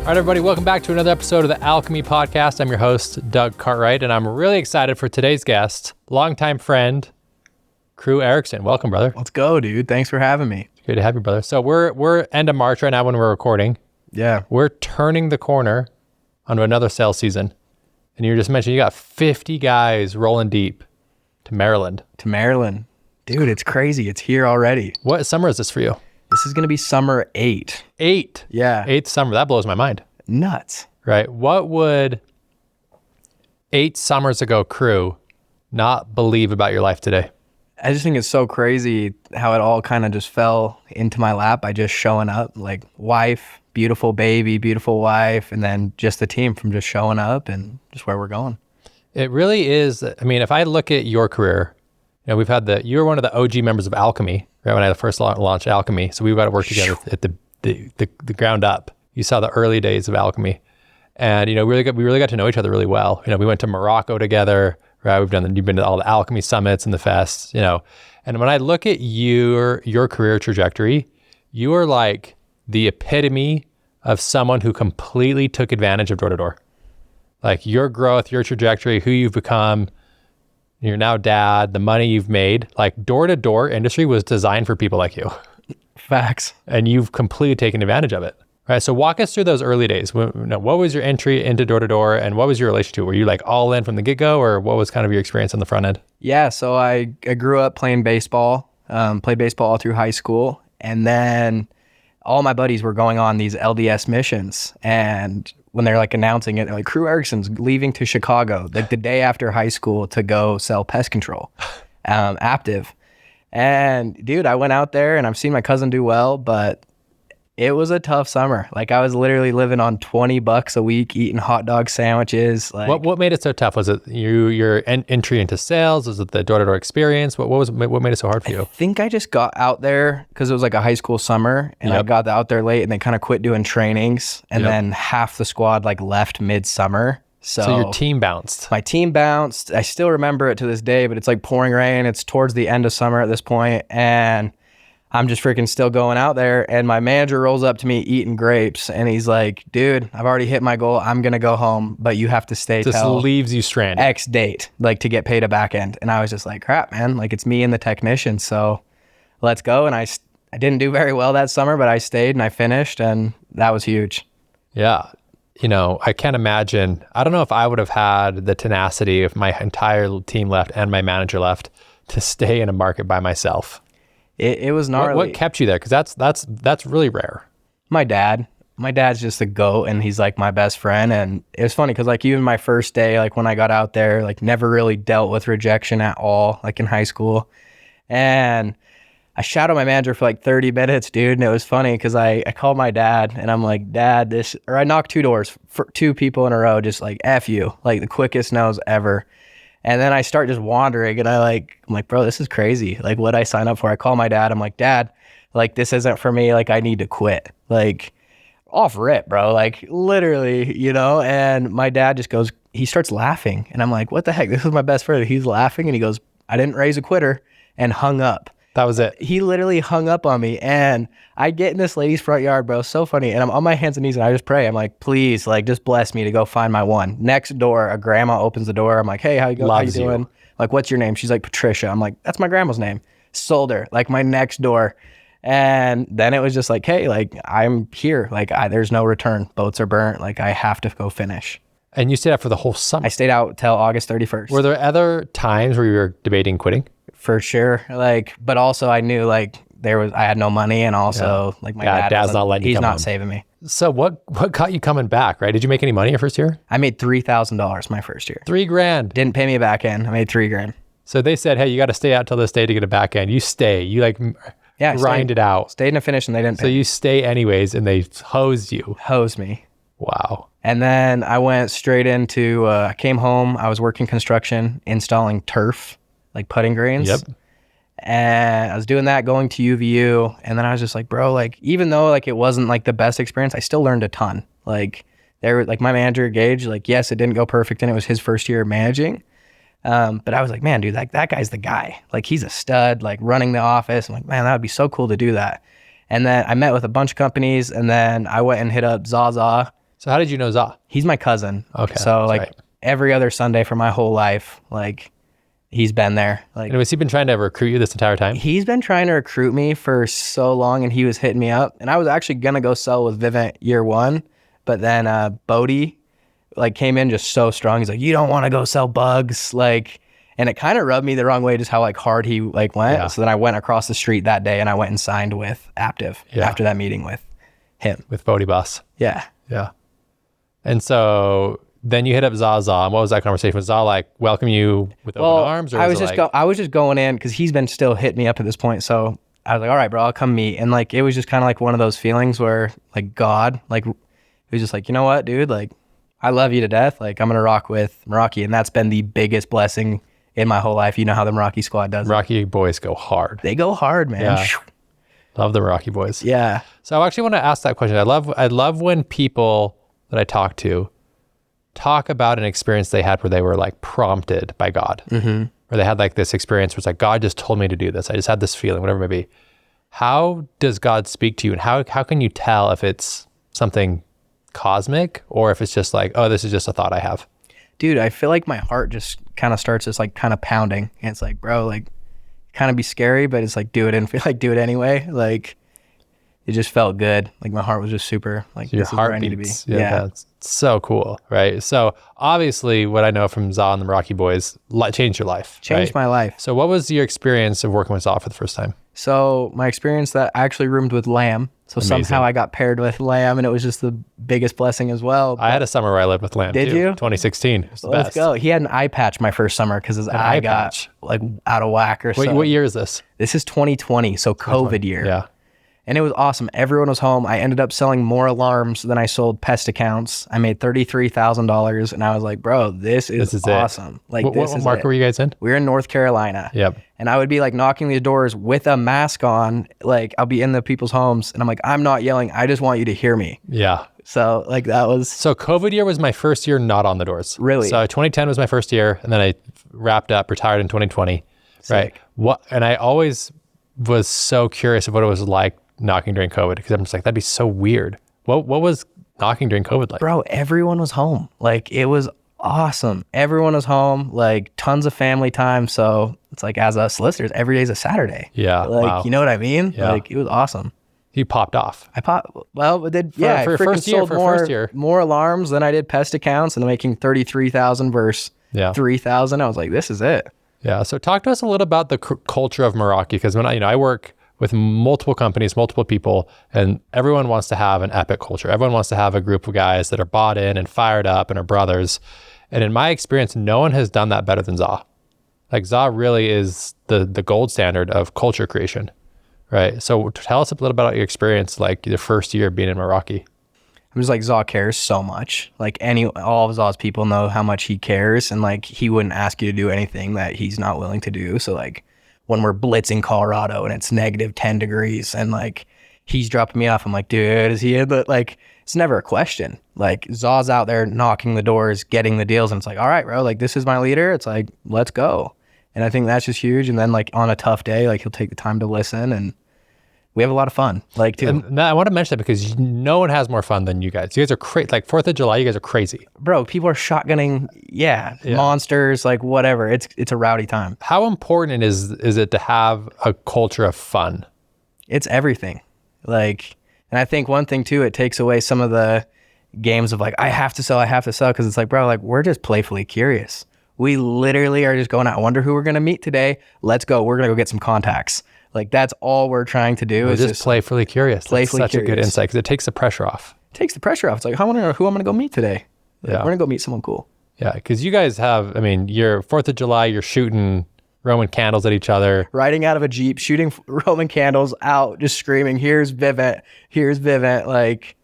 All right, everybody, welcome back to another episode of the Alchemy Podcast. I'm your host, Doug Cartwright, and I'm really excited for today's guest, longtime friend, Krew Ericksen. Welcome, brother. Let's go, dude. Thanks for having me. Great to have you, brother. So we're end of March right now when we're recording. Yeah. We're turning the corner onto another sales season. And you just mentioned you got 50 guys rolling deep to Maryland. Dude, it's crazy. It's here already. What summer is this for you? This is going to be summer 8. 8? Yeah. 8th summer. That blows my mind. Nuts. Right. What would 8 summers ago Krew not believe about your life today? I just think it's so crazy how it all kind of just fell into my lap by just showing up. Like wife, beautiful baby, beautiful wife, and then just the team from just showing up and just where we're going. It really is. I mean, if I look at your career, you know, you were one of the OG members of Alchemy, right? When I first launched Alchemy. So we got to work together at the ground up. You saw the early days of Alchemy, and, you know, we really got to know each other really well. You know, we went to Morocco together, right? You've been to all the Alchemy summits and the fests, you know, and when I look at your career trajectory, you are like the epitome of someone who completely took advantage of door to door. Like your growth, your trajectory, who you've become, you're now dad, the money you've made, like door to door industry was designed for people like you. Facts. And you've completely taken advantage of it. Right. So walk us through those early days. What was your entry into door to door and what was your relationship to it? Were you like all in from the get-go, or what was kind of your experience on the front end? Yeah. So I grew up playing baseball, played baseball all through high school. And then all my buddies were going on these LDS missions. And when they're like announcing it, they're like, Krew Ericksen's leaving to Chicago, like the day after high school to go sell pest control, Aptive. And dude, I went out there and I've seen my cousin do well, but it was a tough summer. Like I was literally living on $20 a week, eating hot dog sandwiches. Like what made it so tough? Was it your entry into sales? Was it the door-to-door experience? What made it so hard for you? I think I just got out there because it was like a high school summer, and I got out there late, and they kind of quit doing trainings, and then half the squad like left mid-summer. So your team bounced. My team bounced. I still remember it to this day, but it's like pouring rain. It's towards the end of summer at this point, and I'm just freaking still going out there, and my manager rolls up to me eating grapes, and he's like, dude, I've already hit my goal. I'm going to go home, but you have to stay till leaves you stranded. X date, like to get paid a back end. And I was just like, crap, man, like it's me and the technician. So let's go. And I didn't do very well that summer, but I stayed and I finished, and that was huge. Yeah. You know, I can't imagine. I don't know if I would have had the tenacity if my entire team left and my manager left to stay in a market by myself. It was gnarly. What kept you there? Because that's really rare. My dad's just a goat, and he's like my best friend. And it was funny because like even my first day, like when I got out there, like never really dealt with rejection at all, like in high school. And I shadowed my manager for like 30 minutes, dude. And it was funny because I called my dad and I'm like, Dad, I knocked 2 doors for 2 people in a row, just like F you, like the quickest no's ever. And then I start just wandering, and I'm like, bro, this is crazy. Like, what'd I sign up for? I call my dad. I'm like, Dad, like, this isn't for me. Like, I need to quit. Like, off rip, bro. Like, literally, you know? And my dad just goes, he starts laughing. And I'm like, what the heck? This is my best friend. He's laughing, and he goes, I didn't raise a quitter, and hung up. That was it. He literally hung up on me, and I get in this lady's front yard, bro. So funny. And I'm on my hands and knees, and I just pray. I'm like, please, like, just bless me to go find my one. Next door, a grandma opens the door. I'm like, hey, how you doing? Like, what's your name? She's like, Patricia. I'm like, that's my grandma's name. Sold her, like my next door. And then it was just like, hey, like, I'm here. Like, there's no return. Boats are burnt. Like, I have to go finish. And you stayed out for the whole summer? I stayed out till August 31st. Were there other times where you were debating quitting? For sure. Like, but also I knew like I had no money, and also like my dad's not letting you come home. He's not saving me. So what got you coming back, right? Did you make any money your first year? I made $3,000 my first year. $3,000. Didn't pay me a back end. I made $3,000. So they said, hey, you got to stay out till this day to get a back end. You stay. You like grind it out. Stayed in a finish, and they didn't pay. So you stay anyways, and they hosed you. Hosed me. Wow. And then I went straight into, I came home. I was working construction, installing turf, like putting greens. Yep. And I was doing that, going to UVU. And then I was just like, bro, like, even though like it wasn't like the best experience, I still learned a ton. Like like my manager, Gage, like, yes, it didn't go perfect, and it was his first year managing. But I was like, man, dude, like that guy's the guy. Like, he's a stud, like running the office. I'm like, man, that would be so cool to do that. And then I met with a bunch of companies, and then I went and hit up Zaza So how did you know Za? He's my cousin. Okay. So like right. every other Sunday for my whole life, like he's been there. Like, And has he been trying to recruit you this entire time? he's been trying to recruit me for so long, and he was hitting me up. And I was actually gonna go sell with Vivint year one, but then Bodie like came in just so strong. He's like, you don't want to go sell bugs, like, and it kind of rubbed me the wrong way, just how like hard he like went. Yeah. So then I went across the street that day and I went and signed with Aptive after that meeting with him. With Bodie Boss. Yeah. Yeah. And so then you hit up Zaza, and what was that conversation? Was Zaza like welcome you with open arms? Or I was just going in because he's been still hitting me up at this point. So I was like, all right, bro, I'll come meet. And like, it was just kind of like one of those feelings where like God, like, it was just like, you know what, dude, like, I love you to death. Like, I'm going to rock with Meraki. And that's been the biggest blessing in my whole life. You know how the Meraki squad does. Meraki boys go hard. They go hard, man. Yeah. Love the Meraki boys. Yeah. So I actually want to ask that question. I love when people that I talk to talk about an experience they had where they were like prompted by God, or they had like this experience where it's like, God just told me to do this. I just had this feeling, whatever it may be. How does God speak to you, and how can you tell if it's something cosmic or if it's just like, oh, this is just a thought I have? Dude, I feel like my heart just kind of starts just like kind of pounding. And it's like, bro, like, kind of be scary, but it's like, do it and feel like do it anyway. Like, it just felt good. Like, my heart was just super like, Your this is where heart I need to be. beats. Yeah. That's so cool. Right. So obviously what I know from Za and the Meraki boys changed your life. Changed right? my life. So what was your experience of working with Za for the first time? So my experience that I actually roomed with Lamb. So Amazing. somehow I got paired with Lamb, and it was just the biggest blessing as well. I had a summer where I lived with Lamb. Did too. you? 2016. It was the Let's best. go. He had an eye patch my first summer because his eye got patch. like out of whack or something. What year is this? This is 2020, so COVID year. Yeah. And it was awesome. Everyone was home. I ended up selling more alarms than I sold pest accounts. I made $33,000, and I was like, bro, this is awesome. It. Like, what market were you guys in? We were in North Carolina. Yep. And I would be like knocking these doors with a mask on. Like, I'll be in the people's homes, and I'm like, I'm not yelling. I just want you to hear me. Yeah. So like that was. So COVID year was my first year not on the doors. Really? So 2010 was my first year, and then I wrapped up, retired in 2020. Sick. Right. And I always was so curious of what it was like knocking during COVID, because I'm just like, that'd be so weird. What was knocking during COVID like? Bro, everyone was home. Like, it was awesome. Everyone was home, like tons of family time. So it's like, as us solicitors, every day's a Saturday. Yeah. Like, wow. you know what I mean? Yeah. Like, it was awesome. You popped off. I popped, well, it did, For I your freaking first year, sold for more, first year. more alarms than I did pest accounts, and making 33,000 versus Yeah. 3,000. I was like, this is it. Yeah. So talk to us a little about the culture of Meraki, because when I work with multiple companies, multiple people, and everyone wants to have an epic culture. Everyone wants to have a group of guys that are bought in and fired up and are brothers. And in my experience, no one has done that better than Za. Like, Za really is the gold standard of culture creation, right? So tell us a little about your experience, like the first year being in Meraki. I'm just like, Zaw cares so much. Like, all of Zaw's people know how much he cares, and like, he wouldn't ask you to do anything that he's not willing to do. So like, when we're blitzing Colorado and it's negative 10 degrees and like he's dropping me off, I'm like, dude, is he in the, like, it's never a question. Like, Zaw's out there knocking the doors, getting the deals, and it's like, all right, bro, like, this is my leader. It's like, let's go. And I think that's just huge. And then like on a tough day, like, he'll take the time to listen, and we have a lot of fun, like, too. And I want to mention that because no one has more fun than you guys. You guys are crazy. Like 4th of July, you guys are crazy. Bro, people are shotgunning, monsters, like, whatever. It's a rowdy time. How important is it to have a culture of fun? It's everything. Like, and I think one thing too, it takes away some of the games of like, I have to sell. Cause it's like, bro, like, we're just playfully curious. We literally are just going out. I wonder who we're going to meet today. Let's go. We're going to go get some contacts. Like, that's all we're trying to do. We're is just playfully curious. That's such a good insight, because it takes the pressure off. It takes the pressure off. It's like, I want to know who I'm going to go meet today. Like, Yeah. We're going to go meet someone cool. Yeah, because you guys have, I mean, you're 4th of July, you're shooting Roman candles at each other. Riding out of a Jeep, shooting Roman candles out, just screaming, here's Vivint. Like,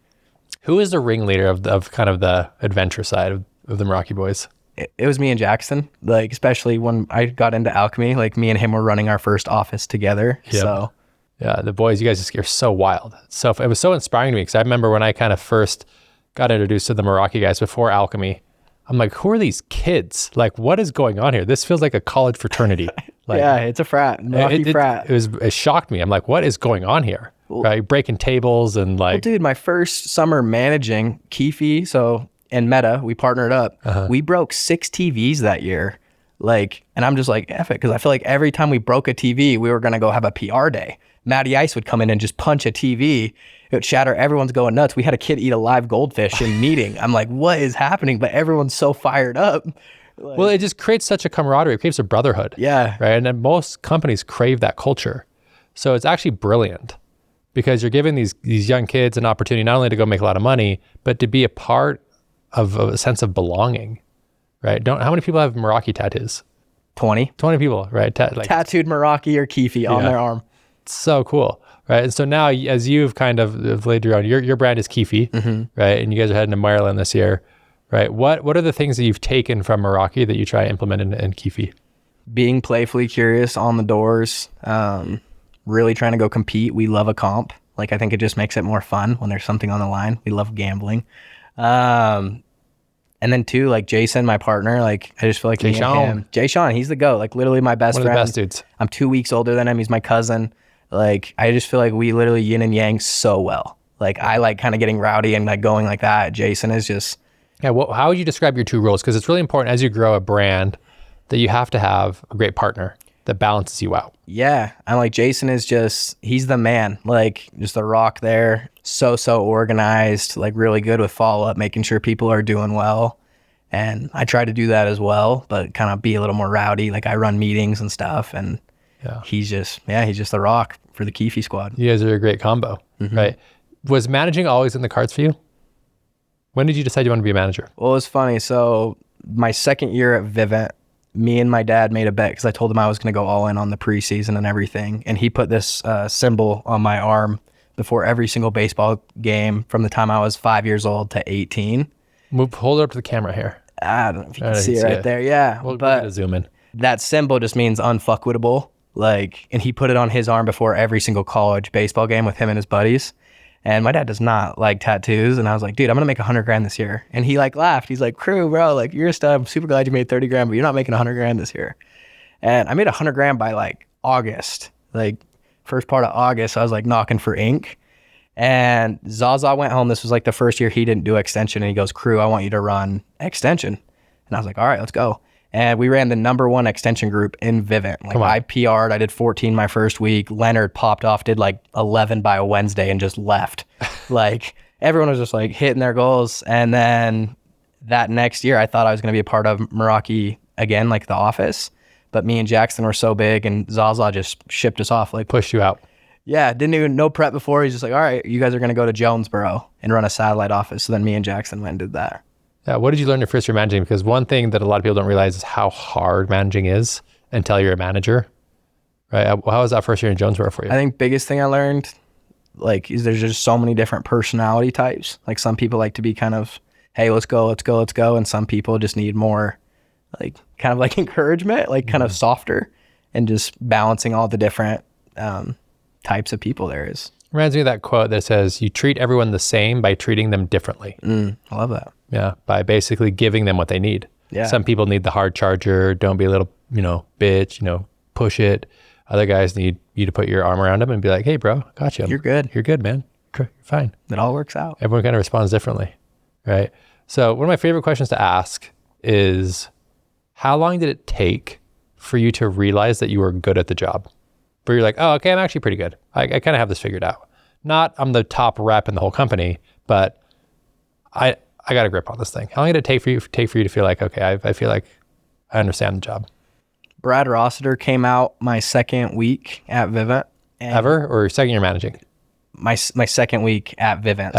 Who is the ringleader of kind of the adventure side of the Meraki boys? it was me and Jackson, like, especially when I got into alchemy, like, me and him were running our first office together. Yep. So Yeah, the boys, you guys just are so wild. So it was so inspiring to me, because I remember when I kind of first got introduced to the Meraki guys before alchemy, I'm like, who are these kids? Like, what is going on here? This feels like a college fraternity. Like, yeah, it's a frat, Meraki frat. It shocked me. I'm like, what is going on here? right? Breaking tables and Well, like, dude, my first summer managing Keefe, and Meta, we partnered up. We broke 6 TVs that year. Like, and I'm just like, F it, because I feel like every time we broke a TV, we were going to go have a PR day. Matty Ice would come in and just punch a TV. It would shatter. Everyone's going nuts. We had a kid eat a live goldfish in meeting. I'm like, what is happening? But everyone's so fired up. Like, well, it just creates such a camaraderie. It creates a brotherhood. Yeah. Right. And then most companies crave that culture. So it's actually brilliant because you're giving these young kids an opportunity not only to go make a lot of money, but to be a part of a sense of belonging. Right. How many people have Meraki tattoos? 20 people, right? tattooed Meraki or Keefe on their arm. So cool. Right. And so now as you've kind of laid your own, your brand is Keefe, right? And you guys are heading to Maryland this year, right? What are the things that you've taken from Meraki that you try to implement in Keefe? Being playfully curious on the doors, really trying to go compete. We love a comp. Like, I think it just makes it more fun when there's something on the line. We love gambling. And then too, like Jason, my partner, like I just feel like Jay Sean, he's the GOAT, like literally my best friend. One of the best dudes. I'm 2 weeks older than him. He's my cousin. Like, I just feel like we literally yin and yang so well. Like, I like kind of getting rowdy and like going like that. Jason is just... Yeah, well, how would you describe your two roles? Because it's really important as you grow a brand that you have to have a great partner that balances you out. Yeah, I'm like, Jason is just, he's the man. Like, just a rock there. So organized, like really good with follow-up, making sure people are doing well. And I try to do that as well, but kind of be a little more rowdy. Like, I run meetings and stuff, and he's just the rock for the Keefe squad. You guys are a great combo, right? Was managing always in the cards for you? When did you decide you want to be a manager? Well, it was funny. So my second year at Vivint, me and my dad made a bet because I told him I was going to go all in on the preseason and everything. And he put this symbol on my arm before every single baseball game from the time I was 5 years old to 18. Hold it up to the camera here. I don't know if you can see it right there. Yeah. We'll but zoom in. That symbol just means unfuckwittable. Like, and he put it on his arm before every single college baseball game with him and his buddies. And my dad does not like tattoos. And I was like, dude, I'm going to make $100,000 this year. And he like laughed. He's like, Krew, bro, like, you're a stud. I'm super glad you made $30,000, but you're not making $100,000 this year. And I made $100,000 by like August, like first part of August. I was like knocking for ink. And Zaza went home. This was like the first year he didn't do extension. And he goes, Krew, I want you to run extension. And I was like, all right, let's go. And we ran the #1 extension group in Vivint. Like, I PR'd, I did 14 my first week. Leonard popped off, did like 11 by a Wednesday and just left. Like, everyone was just like hitting their goals. And then that next year, I thought I was going to be a part of Meraki again, like the office. But me and Jackson were so big, and Zaza just shipped us off. Like, pushed you out. Yeah, didn't even no prep before. He's just like, all right, you guys are going to go to Jonesboro and run a satellite office. So then me and Jackson went and did that. Yeah, what did you learn your first year managing? Because one thing that a lot of people don't realize is how hard managing is until you're a manager, right? How was that first year in Jonesboro for you? I think biggest thing I learned, like, is there's just so many different personality types. Like, some people like to be kind of, hey, let's go. And some people just need more, like, kind of like encouragement, like kind of softer, and just balancing all the different types of people there is. Reminds me of that quote that says, you treat everyone the same by treating them differently. I love that. Yeah, by basically giving them what they need. Yeah. Some people need the hard charger. Don't be a little, bitch, push it. Other guys need you to put your arm around them and be like, hey, bro, got you. You're good. You're good, man. You're fine. It all works out. Everyone kind of responds differently, right? So one of my favorite questions to ask is, how long did it take for you to realize that you were good at the job? Where you're like, oh, okay, I'm actually pretty good. I kind of have this figured out. Not I'm the top rep in the whole company, but I got a grip on this thing. How long did it take for you to feel like, okay, I feel like I understand the job? Brad Rossiter came out my second week at Vivint. Ever, or second year managing? My second week at Vivint.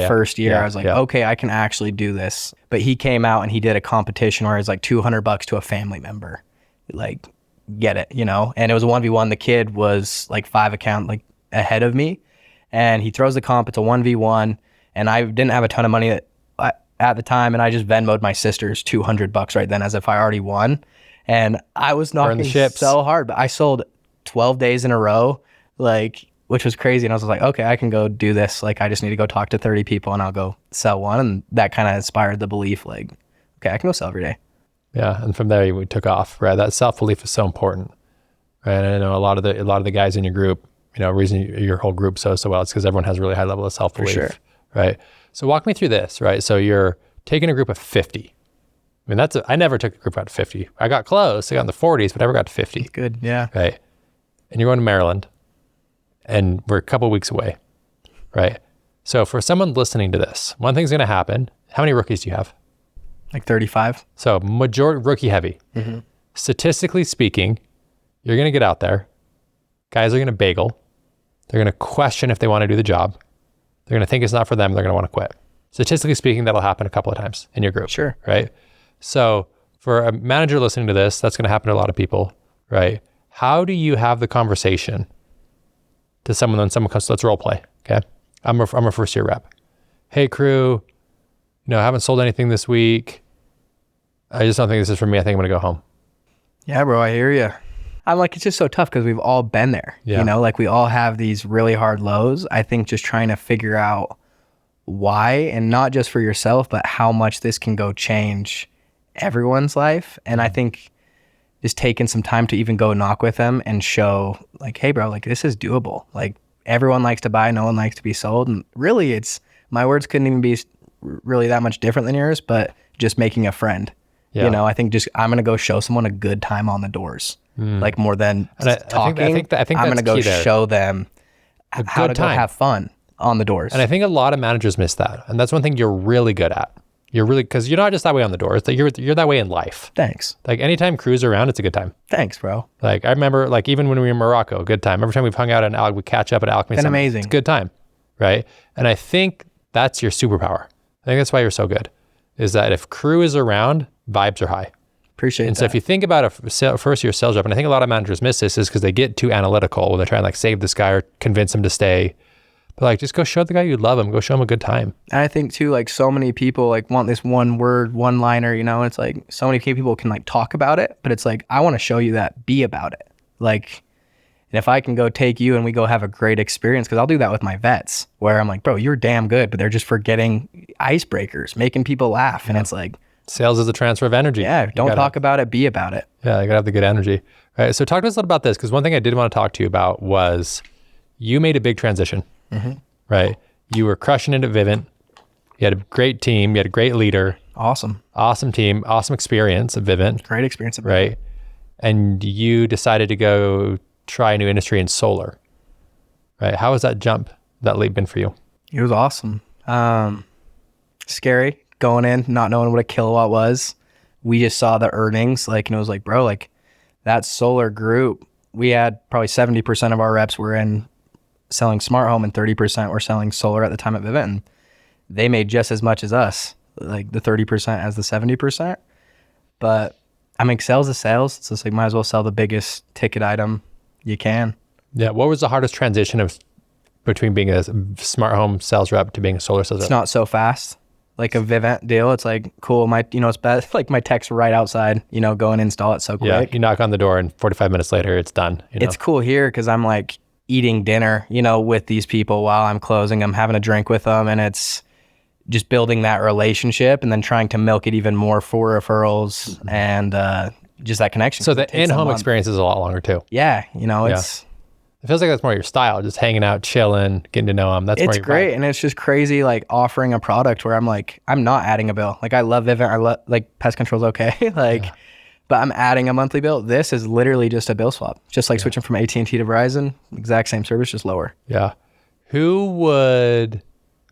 First year, I was like, okay, I can actually do this. But he came out and he did a competition where it was like $200 to a family member. Like, get it, And it was a 1v1. The kid was like 5 account like ahead of me. And he throws the comp. It's a 1v1. And I didn't have a ton of money at the time. And I just Venmo'd my sisters $200 right then as if I already won. And I was knocking so hard. But I sold 12 days in a row, like, which was crazy. And I was like, okay, I can go do this. Like, I just need to go talk to 30 people and I'll go sell one. And that kind of inspired the belief, like, okay, I can go sell every day. Yeah. And from there we took off, right? That self-belief is so important, right? And I know a lot of the guys in your group, reason your whole group so well, it's because everyone has a really high level of self-belief, sure. right? So walk me through this, right? So you're taking a group of 50. I mean, I never took a group out of 50. I got close. I got in the 40s, but never got to 50. Good, yeah. Right. And you're going to Maryland, and we're a couple weeks away, right? So for someone listening to this, one thing's going to happen. How many rookies do you have? Like 35. So majority rookie heavy. Mm-hmm. Statistically speaking, you're going to get out there. Guys are going to bagel. They're going to question if they want to do the job. They're going to think it's not for them. They're going to want to quit. Statistically speaking, that'll happen a couple of times in your group. Sure. Right? So for a manager listening to this, that's going to happen to a lot of people, right? How do you have the conversation to someone when someone comes, let's role play, okay? I'm a first year rep. Hey, Krew, I haven't sold anything this week. I just don't think this is for me. I think I'm going to go home. Yeah, bro, I hear you. I'm like, it's just so tough because we've all been there. Yeah. Like we all have these really hard lows. I think just trying to figure out why, and not just for yourself, but how much this can go change everyone's life. And I think just taking some time to even go knock with them and show like, hey, bro, like this is doable. Like everyone likes to buy, no one likes to be sold. And really my words couldn't even be really that much different than yours, but just making a friend. Yeah. I think just I'm going to go show someone a good time on the doors. Like more than talking. I think I'm going to go show them how to go have fun on the doors. And I think a lot of managers miss that. And that's one thing you're really good at. Because you're not just that way on the doors, you're that way in life. Thanks. Like anytime Krew's around, it's a good time. Thanks, bro. Like I remember, like even when we were in Morocco, good time. Every time we've hung out in we catch up at Alchemy. Been amazing. It's a good time, right? And I think that's your superpower. I think that's why you're so good. Is that if Krew is around, vibes are high. Appreciate and that. So if you think about a first year sales rep, and I think a lot of managers miss this, is because they get too analytical when they're trying to like save this guy or convince him to stay. But like, just go show the guy you love him. Go show him a good time. And I think too, like so many people like want this one word, one liner, it's like so many people can like talk about it, but it's like, I want to show you that, be about it. Like, and if I can go take you and we go have a great experience, because I'll do that with my vets where I'm like, bro, you're damn good, but they're just forgetting icebreakers, making people laugh. And it's like, sales is a transfer of energy. Yeah, don't talk about it, be about it. Yeah, you gotta have the good energy. All right, so talk to us a little about this, because one thing I did want to talk to you about was you made a big transition, right? You were crushing it at Vivint. You had a great team. You had a great leader. Awesome team. Awesome experience at Vivint. Great experience at Vivint. Right? And you decided to go try a new industry in solar, right? How was that leap been for you? It was awesome. Scary. Going in, not knowing what a kilowatt was. We just saw the earnings, and it was like, bro, like that solar group, we had probably 70% of our reps were in selling smart home and 30% were selling solar at the time at Vivint. And they made just as much as us, like the 30% as the 70%. But I mean, sales is sales. It's just like, might as well sell the biggest ticket item you can. Yeah. What was the hardest transition between being a smart home sales rep to being a solar sales rep? It's not so fast. Like a Vivint deal, it's like cool. It's best. Like my tech's right outside. Go and install it so quick. Yeah, you knock on the door and 45 minutes later, it's done. It's cool here because I'm like eating dinner, with these people while I'm closing. I'm having a drink with them, and it's just building that relationship and then trying to milk it even more for referrals and just that connection. So the in-home experience is a lot longer too. Yeah, it's. It feels like that's more your style, just hanging out, chilling, getting to know them. That's more your great. vibe. And it's just crazy, like offering a product where I'm like, I'm not adding a bill. Like I love Vivint. I love like pest control's okay. But I'm adding a monthly bill. This is literally just a bill swap. Just like switching from AT&T to Verizon, exact same service, just lower. Yeah. Who would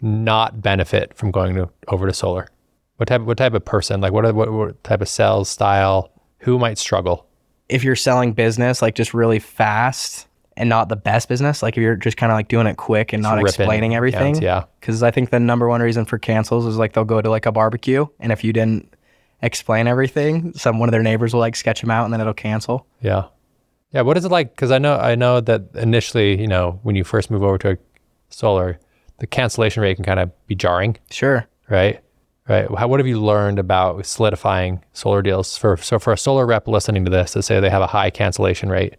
not benefit from going over to solar? What type of person? Like what type of sales style? Who might struggle? If you're selling business, like just really fast, and not the best business, like if you're just kind of like doing it quick and not explaining everything. Counts, yeah. Because I think the number one reason for cancels is like they'll go to like a barbecue, and if you didn't explain everything, one of their neighbors will like sketch them out, and then it'll cancel. Yeah. Yeah. What is it like? Because I know that initially, when you first move over to a solar, the cancellation rate can kind of be jarring. Sure. Right. What have you learned about solidifying solar deals for a solar rep listening to this, to say they have a high cancellation rate?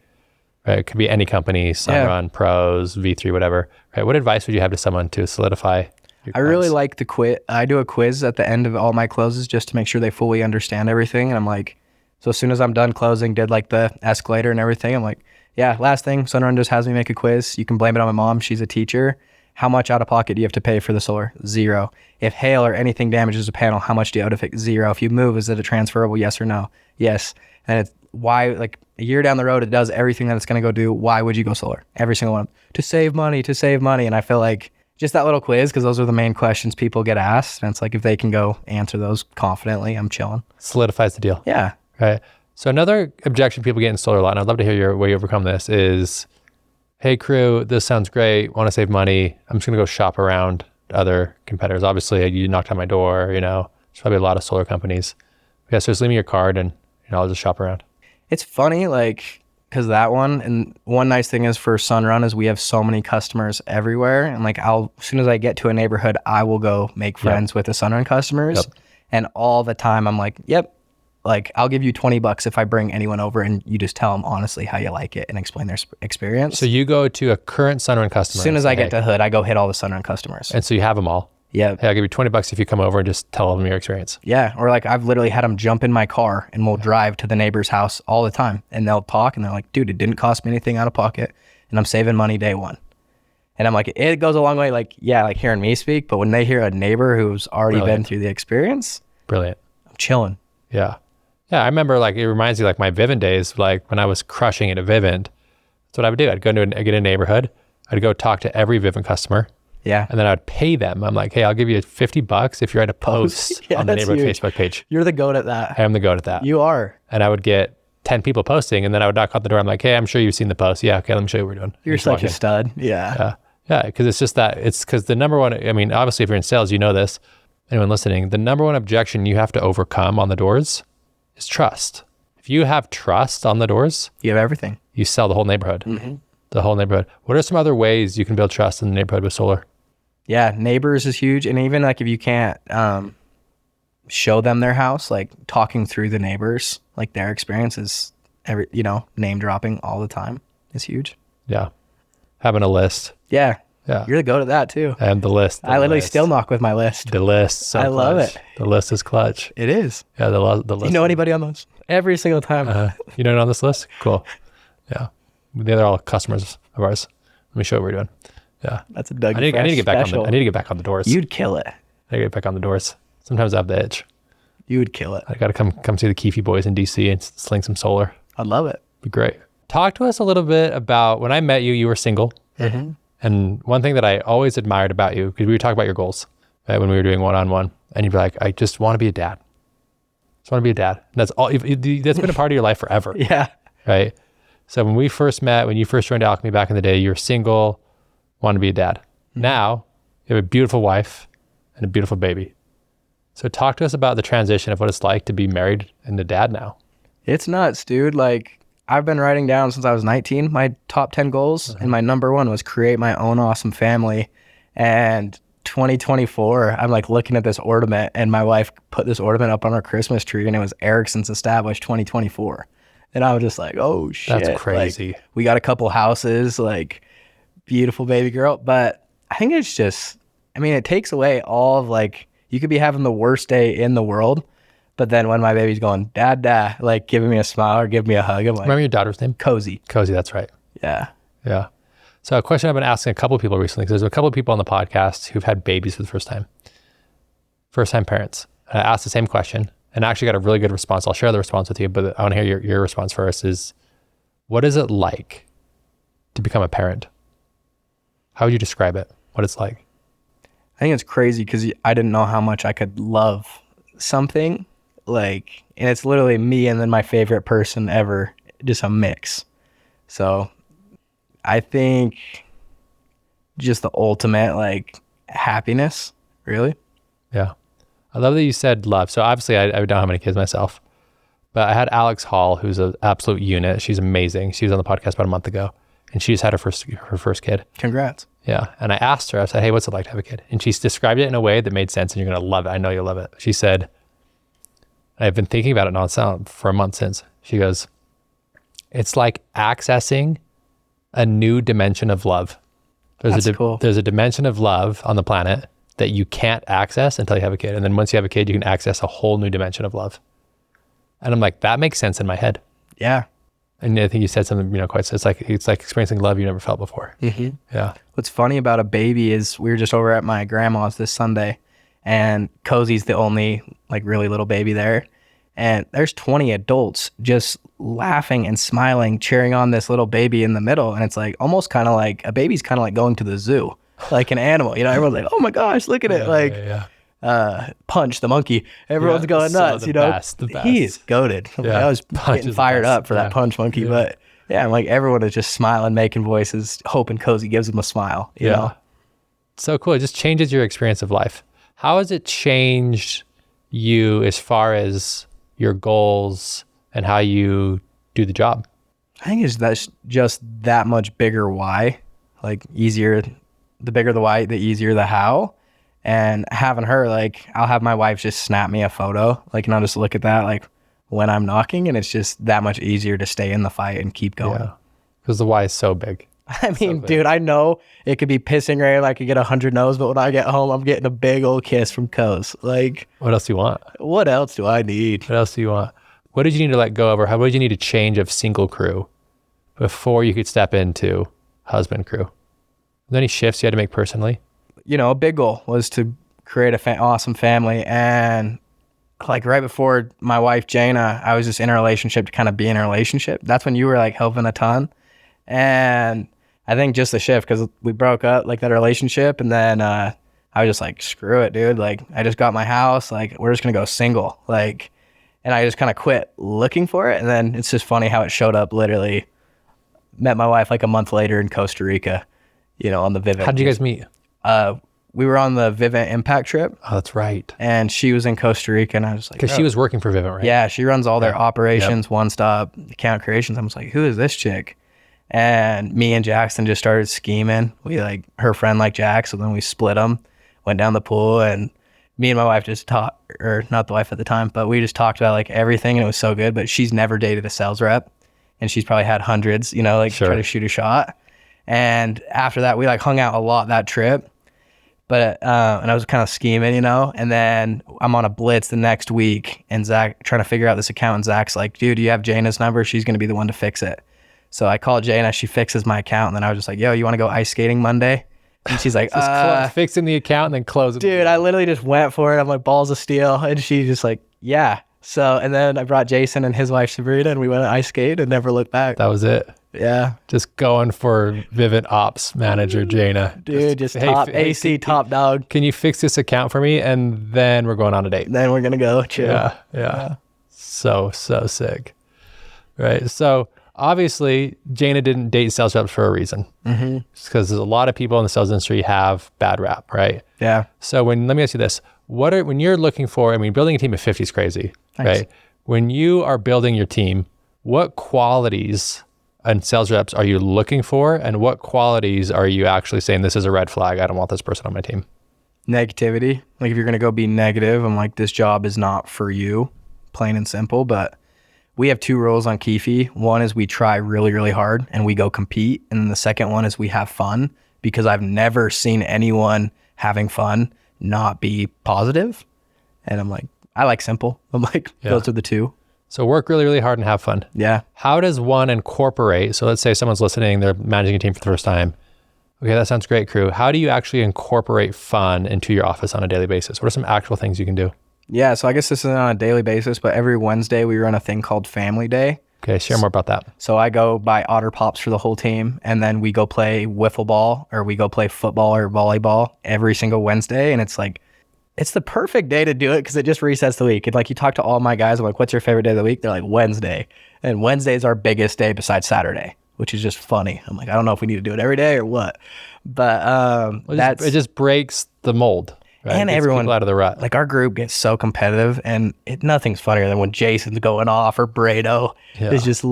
Right, it could be any company, Sunrun, Pros, V3, whatever. Right, what advice would you have to someone to solidify your I really like the quiz. I do a quiz at the end of all my closes just to make sure they fully understand everything. And I'm like, so as soon as I'm done closing, did like the escalator and everything, I'm like, Yeah, last thing, Sunrun just has me make a quiz. You can blame it on my mom. She's a teacher. How much out of pocket do you have to pay for the solar? 0. If hail or anything damages a panel, how much do you have to fix? 0. If you move, is it a transferable? Yes or no? Yes. And it's why, like a year down the road, it does everything that it's going to go do. Why would you go solar? Every single one. To save money, to save money. And I feel like just that little quiz, because those are the main questions people get asked. And it's like, if they can go answer those confidently, I'm chilling. Solidifies the deal. Yeah. Right. So another objection people get in solar a lot, and I'd love to hear your way you overcome this, is, hey, Krew, this sounds great. Want to save money. I'm just going to go shop around other competitors. Obviously, you knocked on my door, you know, there's probably a lot of solar companies. Yeah, so just leave me your card and, you know, I'll just shop around. It's funny, like, because that one, and one nice thing is for Sunrun is we have so many customers everywhere. And like, as soon as I get to a neighborhood, I will go make friends with the Sunrun customers. Yep. And all the time I'm like, yep, like I'll give you $20 if I bring anyone over and you just tell them honestly how you like it and explain their experience. So you go to a current Sunrun customer. As soon as I get to Hood, I go hit all the Sunrun customers. And so you have them all. Yeah. Hey, I'll give you $20 if you come over and just tell them your experience. Yeah. Or like I've literally had them jump in my car and we'll drive to the neighbor's house all the time and they'll talk and they're like, dude, it didn't cost me anything out of pocket and I'm saving money day one. And I'm like, it goes a long way. Like, yeah, like hearing me speak, but when they hear a neighbor who's already been through the experience, brilliant. I'm chilling. Yeah. Yeah. I remember like, it reminds me like my Vivint days, like when I was crushing it at Vivint, that's what I would do. I'd go to get a neighborhood. I'd go talk to every Vivint customer. Yeah. And then I would pay them. I'm like, hey, I'll give you $50 if you write a post on the neighborhood Facebook page. You're the goat at that. I am the goat at that. You are. And I would get 10 people posting and then I would knock on the door. I'm like, hey, I'm sure you've seen the post. Yeah. Okay. Let me show you what we're doing. You're such a stud. Yeah. Yeah. Yeah. Because it's just that it's because the number one, I mean, obviously if you're in sales, you know this, anyone listening, the number one objection you have to overcome on the doors is trust. If you have trust on the doors, you have everything. You sell the whole neighborhood. Mm-hmm. The whole neighborhood. What are some other ways you can build trust in the neighborhood with solar? Yeah, neighbors is huge. And even like if you can't show them their house, like talking through the neighbors, like their experiences, name dropping all the time is huge. Yeah. Having a list. Yeah. Yeah. You're the goat at that too. And the list. I literally still knock with my list. The list. So I love clutch. it. The list is clutch. It is. Yeah. The list. Do you know anybody on those? Every single time. You know it on this list? Cool. Yeah. They're all customers of ours. Let me show you what we're doing. Yeah. That's a Doug I need to get back special. I need to get back on the doors. You'd kill it. I need to get back on the doors. Sometimes I have the itch. You would kill it. I got to come see the Keefe boys in DC and sling some solar. I'd love it. Be great. Talk to us a little bit about when I met you, you were single. Mm-hmm. And one thing that I always admired about you, because we would talk about your goals, right, when we were doing one-on-one, and you'd be like, I just want to be a dad. Just want to be a dad. And that's all. That's been a part of your life forever. Yeah. Right. So when we first met, when you first joined Alchemy back in the day, you were single, wanted to be a dad. Mm-hmm. Now you have a beautiful wife and a beautiful baby. So talk to us about the transition of what it's like to be married and a dad now. It's nuts, dude. Like I've been writing down since I was 19, my top 10 goals. And my number one was create my own awesome family. And 2024, I'm like looking at this ornament and my wife put this ornament up on our Christmas tree and it was Ericksen's established 2024. And I was just like, oh shit. That's crazy. Like, we got a couple houses, like beautiful baby girl. But I think it's just, it takes away all of like, you could be having the worst day in the world. But then when my baby's going, dad, like giving me a smile or giving me a hug, I'm like, remember your daughter's name? Cozy. Cozy, that's right. Yeah. Yeah. So a question I've been asking a couple of people recently, because there's a couple of people on the podcast who've had babies for the first time parents. And I asked the same question and I actually got a really good response. I'll share the response with you, but I want to hear your response first is, what is it like to become a parent? How would you describe it? What it's like? I think it's crazy because I didn't know how much I could love something like, and it's literally me and then my favorite person ever, just a mix. So I think just the ultimate like happiness, really. Yeah. I love that you said love. So obviously I don't have many kids myself, but I had Alex Hall, who's an absolute unit. She's amazing. She was on the podcast about a month ago and she's had her first kid. Congrats. Yeah. And I asked her, I said, hey, what's it like to have a kid? And she described it in a way that made sense and you're going to love it. I know you'll love it. She said, I've been thinking about it nonstop for a month since. She goes, it's like accessing a new dimension of love. There's cool. There's a dimension of love on the planet that you can't access until you have a kid. And then once you have a kid, you can access a whole new dimension of love. And I'm like, that makes sense in my head. Yeah. And I think you said something, quite, it's like experiencing love you never felt before. Mm-hmm. Yeah. What's funny about a baby is we were just over at my grandma's this Sunday, and Cozy's the only like really little baby there. And there's 20 adults just laughing and smiling, cheering on this little baby in the middle. And it's like almost kind of like a baby's kind of like going to the zoo, like an animal. Everyone's like, oh my gosh, look at it. Punch the monkey. Everyone's going nuts. The best. He is goated. I was getting fired up for that punch monkey. But yeah, I'm like, everyone is just smiling, making voices, hoping Cozy gives them a smile. You know? So cool. It just changes your experience of life. How has it changed you as far as your goals and how you do the job? I think that's just that much bigger why. Like easier, the bigger the why, the easier the how. And having her, like, I'll have my wife just snap me a photo, like, and I'll just look at that, like, when I'm knocking, and it's just that much easier to stay in the fight and keep going. Yeah, because the why is so big. I mean, dude, I know it could be pissing rain, I could get 100 no's, but when I get home, I'm getting a big old kiss from Coz. Like, what else do you want? What else do I need? What else do you want? What did you need to let go of, or what did you need to change of single Krew before you could step into husband Krew? Were there any shifts you had to make personally? A big goal was to create a awesome family. And like right before my wife, Jana, I was just in a relationship to kind of be in a relationship. That's when you were like helping a ton. And I think just the shift, because we broke up like that relationship. And then I was just like, screw it, dude. Like I just got my house. Like we're just going to go single. Like, and I just kind of quit looking for it. And then it's just funny how it showed up. Literally met my wife like a month later in Costa Rica, on the Vivint. How did you guys meet? We were on the Vivint Impact trip. Oh, that's right. And she was in Costa Rica, and I was like, because she was working for Vivint, right? Yeah, she runs all their operations, one-stop account creations. I was like, who is this chick? And me and Jackson just started scheming. We like her friend like Jack, so then we split them, went down the pool, and me and my wife just talked, or not the wife at the time, but we just talked about like everything, and it was so good. But she's never dated a sales rep, and she's probably had hundreds, try to shoot a shot. And after that, we like hung out a lot that trip. But, and I was kind of scheming, and then I'm on a blitz the next week, and Zach trying to figure out this account, and Zach's like, dude, do you have Jana's number? She's going to be the one to fix it. So I called Jana, she fixes my account, and then I was just like, yo, you want to go ice skating Monday? And she's like, fixing the account and then closing. Dude, I literally just went for it. I'm like, balls of steel. And she's just like, yeah. So, and then I brought Jason and his wife Sabrina, and we went to ice skate and never looked back. That was it. Yeah. Just going for Vivint Ops manager Jana. Dude, just top AC, top dog. Can you fix this account for me? And then we're going on a date. Then we're going to go chill. Yeah. So sick. Right. So obviously Jana didn't date sales reps for a reason. Mm-hmm. Because there's a lot of people in the sales industry have bad rap, right? Yeah. So let me ask you this. When you're looking for, building a team of 50 is crazy, Thanks. right? When you are building your team, what qualities and sales reps are you looking for, and what qualities are you actually saying, this is a red flag, I don't want this person on my team? Negativity. Like if you're going to go be negative, I'm like, this job is not for you, plain and simple. But we have two rules on Keefe. One is we try really, really hard and we go compete. And then the second one is we have fun, because I've never seen anyone having fun not be positive. And I'm like, I like simple. I'm like, those are the two. So work really, really hard and have fun. Yeah. How does one incorporate, so let's say someone's listening, they're managing a team for the first time. Okay, that sounds great, Krew. How do you actually incorporate fun into your office on a daily basis? What are some actual things you can do? Yeah, so I guess this is on a daily basis, but every Wednesday we run a thing called Family Day. Okay, share more about that. So I go buy Otter Pops for the whole team, and then we go play wiffle ball, or we go play football or volleyball every single Wednesday, and it's like, it's the perfect day to do it because it just resets the week. And like you talk to all my guys, I'm like, what's your favorite day of the week? They're like, Wednesday. And Wednesday is our biggest day besides Saturday, which is just funny. I'm like, I don't know if we need to do it every day or what. But it just breaks the mold. Right? And Gets everyone people out of the rut. Like our group gets so competitive, and nothing's funnier than when Jason's going off or Brado is just,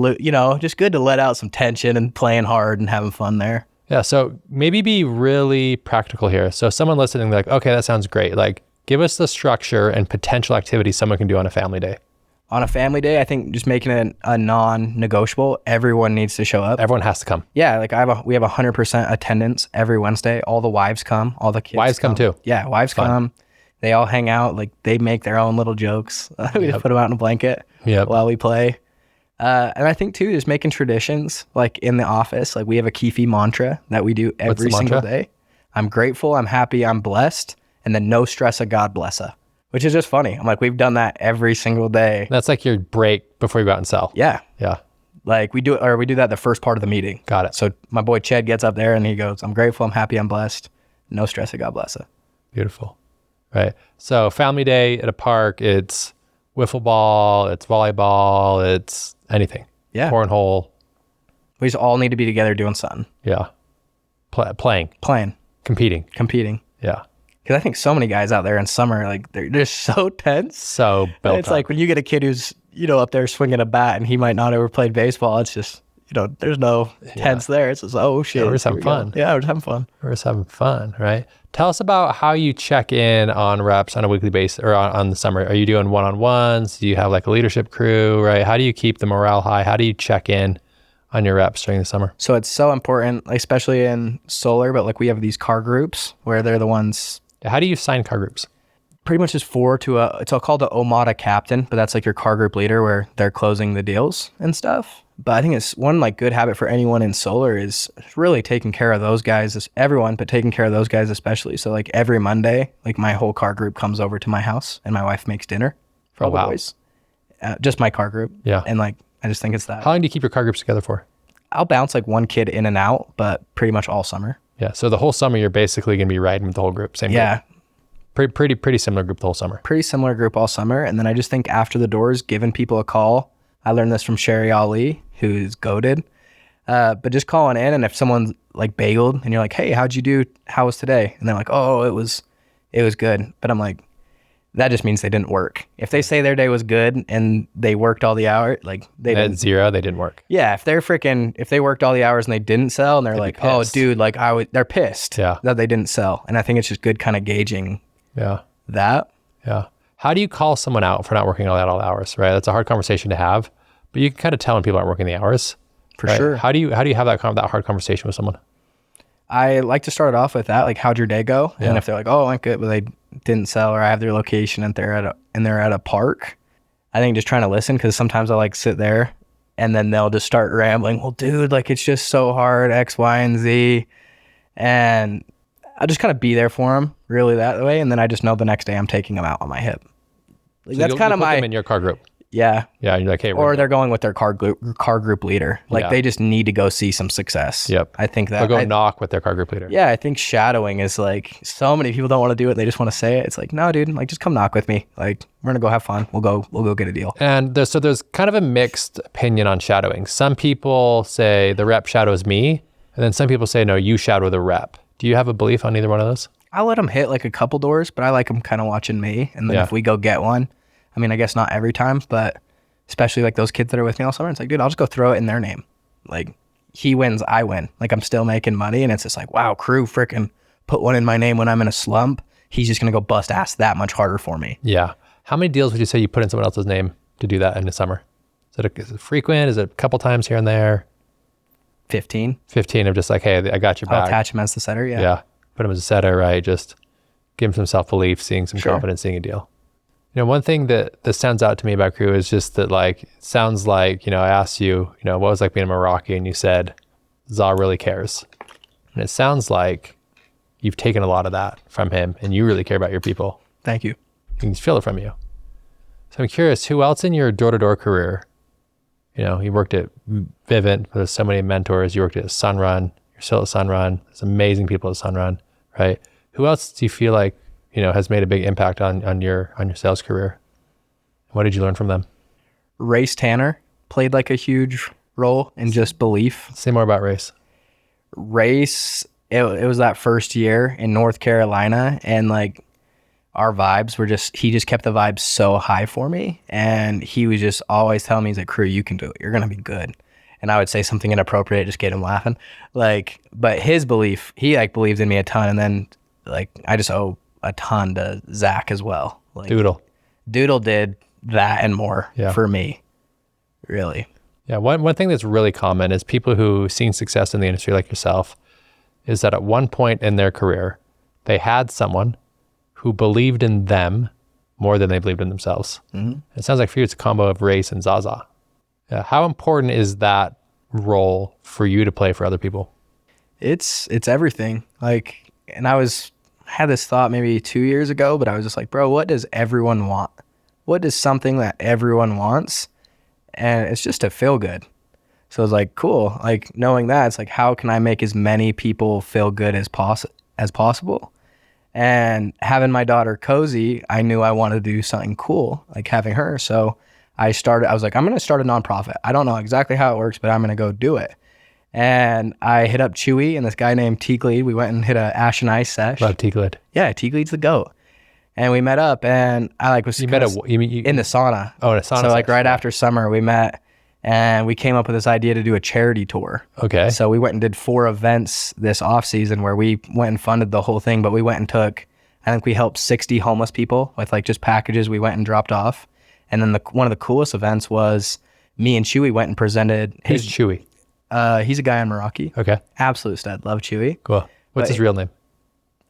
just good to let out some tension and playing hard and having fun there. Yeah. So maybe be really practical here. So someone listening, like, okay, that sounds great. Like, give us the structure and potential activities someone can do on a family day. On a family day, I think just making it a non-negotiable. Everyone needs to show up. Everyone has to come. Yeah, like we have 100% attendance every Wednesday. All the wives come. All the kids. Wives come too. Yeah, wives come. They all hang out. Like they make their own little jokes. We just put them out in a blanket while we play. And I think too, just making traditions like in the office. Like we have a Keefe mantra that we do every single day. I'm grateful, I'm happy, I'm blessed, and then no stress, a God bless her. Which is just funny. I'm like, we've done that every single day. That's like your break before you go out and sell. Yeah. Yeah. Like we do that the first part of the meeting. Got it. So my boy Ched gets up there and he goes, I'm grateful, I'm happy, I'm blessed. No stress, a God bless her. Beautiful. Right. So family day at a park, it's wiffle ball, it's volleyball, it's anything. Yeah. Cornhole. We just all need to be together doing something. Yeah. Playing. Competing. Yeah. Because I think so many guys out there in summer, like they're just so tense. So built It's like when you get a kid who's, up there swinging a bat and he might not ever played baseball. It's just, there's no tense there. It's just, oh shit. Yeah, we're just having fun. Yeah, we're just having fun. We're just having fun, right? Tell us about how you check in on reps on a weekly basis or on the summer. Are you doing one-on-ones? Do you have like a leadership crew, right? How do you keep the morale high? How do you check in on your reps during the summer? So it's so important, especially in solar, but like we have these car groups where they're the ones. How do you sign car groups? Pretty much just it's all called the OMADA captain, but that's like your car group leader where they're closing the deals and stuff. But I think it's one like good habit for anyone in solar is really taking care of those guys, everyone, but taking care of those guys especially. So like every Monday, like my whole car group comes over to my house and my wife makes dinner for all the boys. Just my car group. Yeah. And like, I just think it's that. How long do you keep your car groups together for? I'll bounce like one kid in and out, but pretty much all summer. Yeah. So the whole summer, you're basically going to be riding with the whole group. Same group. Pretty similar group the whole summer. Pretty similar group all summer. And then I just think after the doors, giving people a call. I learned this from Sherry Ali, who's goated. But just calling in, and if someone's like bageled and you're like, hey, how'd you do? How was today? And they're like, oh, it was good. But I'm like, that just means they didn't work. If they say their day was good and they worked all the hours, like they didn't. At zero, they didn't work. Yeah, if they worked all the hours and they didn't sell, and they're like, oh, dude, like they're pissed that they didn't sell. And I think it's just good kind of gauging that. Yeah. How do you call someone out for not working all the hours, right? That's a hard conversation to have, but you can kind of tell when people aren't working the hours. For sure. How do you have that hard conversation with someone? I like to start off with that, like, how'd your day go? Yeah. And if they're like, oh, I went good, but they didn't sell, or I have their location and they're at a park, I think just trying to listen, because sometimes I like sit there and then they'll just start rambling. Well, dude, like it's just so hard, X, Y, and Z. And I'll just kind of be there for them really that way. And then I just know the next day I'm taking them out on my hip. Like, so that's kind of them in your car group. Yeah. Yeah. You're like, hey, or they're going with their car group leader. Like they just need to go see some success. Yep. I think that. They'll go knock with their car group leader. Yeah. I think shadowing is like, so many people don't want to do it. They just want to say it. It's like, no, dude, like just come knock with me. Like we're going to go have fun. We'll go get a deal. And there's kind of a mixed opinion on shadowing. Some people say the rep shadows me. And then some people say, no, you shadow the rep. Do you have a belief on either one of those? I'll let them hit like a couple doors, but I like them kind of watching me. And then if we go get one, I mean, I guess not every time, but especially like those kids that are with me all summer, it's like, dude, I'll just go throw it in their name. Like he wins, I win. Like I'm still making money. And it's just like, wow, Krew freaking put one in my name when I'm in a slump. He's just going to go bust ass that much harder for me. Yeah. How many deals would you say you put in someone else's name to do that in the summer? Is it frequent? Is it a couple times here and there? 15 of just like, hey, I got your back. I'll attach him as the setter. Yeah. Yeah. Put him as a setter, right? Just give him some self-belief, seeing some confidence, seeing a deal. You know, one thing that stands out to me about Krew is just that, like, it sounds like, I asked you, what it was like being a Meraki, and you said, Za really cares. And it sounds like you've taken a lot of that from him, and you really care about your people. Thank you. You can feel it from you. So I'm curious, who else in your door-to-door career, you worked at Vivint, there's so many mentors, you worked at Sunrun, you're still at Sunrun, there's amazing people at Sunrun, right? Who else do you feel like, has made a big impact on your sales career? What did you learn from them? Race Tanner played like a huge role in just belief. Say more about Race. Race, it was that first year in North Carolina, and like our vibes were he just kept the vibes so high for me. And he was just always telling me, he's like, Krew, you can do it. You're going to be good. And I would say something inappropriate, just get him laughing. Like, but his belief, he like believed in me a ton. And then like, I just owe a ton to Zach as well. Like Doodle did that and more for me, really. Yeah. One thing that's really common is people who seen success in the industry like yourself is that at one point in their career, they had someone who believed in them more than they believed in themselves. Mm-hmm. It sounds like for you, it's a combo of Race and Zaza. How important is that role for you to play for other people? It's everything. Like, and had this thought maybe 2 years ago, but I was just like, bro, what does everyone want? What is something that everyone wants? And it's just to feel good. So it's like, cool. Like, knowing that, it's like, how can I make as many people feel good as possible? And having my daughter Cozy, I knew I wanted to do something cool, like having her. So I was like, I'm going to start a nonprofit. I don't know exactly how it works, but I'm going to go do it. And I hit up Chewy and this guy named Teagley. We went and hit a Ash and Ice sesh. Love Teagley. Yeah, Teagley's the GOAT. And we met up, and I like was You in met the sauna. Oh, in a sauna. So like right after summer, we met, and we came up with this idea to do a charity tour. Okay. So we went and did 4 events this off season where we went and funded the whole thing. But we went and I think we helped 60 homeless people with like just packages we went and dropped off. And then one of the coolest events was me and Chewy went and presented. Who's Chewy? He's a guy in Meraki. Okay. Absolute stud. Love Chewy. Cool. What's his real name?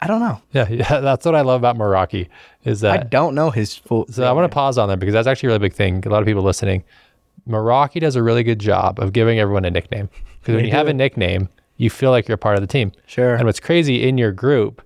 I don't know. Yeah, that's what I love about Meraki is that I don't know his full. So I want to pause on that because that's actually a really big thing. A lot of people listening, Meraki does a really good job of giving everyone a nickname. Because when you have a nickname, you feel like you're part of the team. Sure. And what's crazy in your group,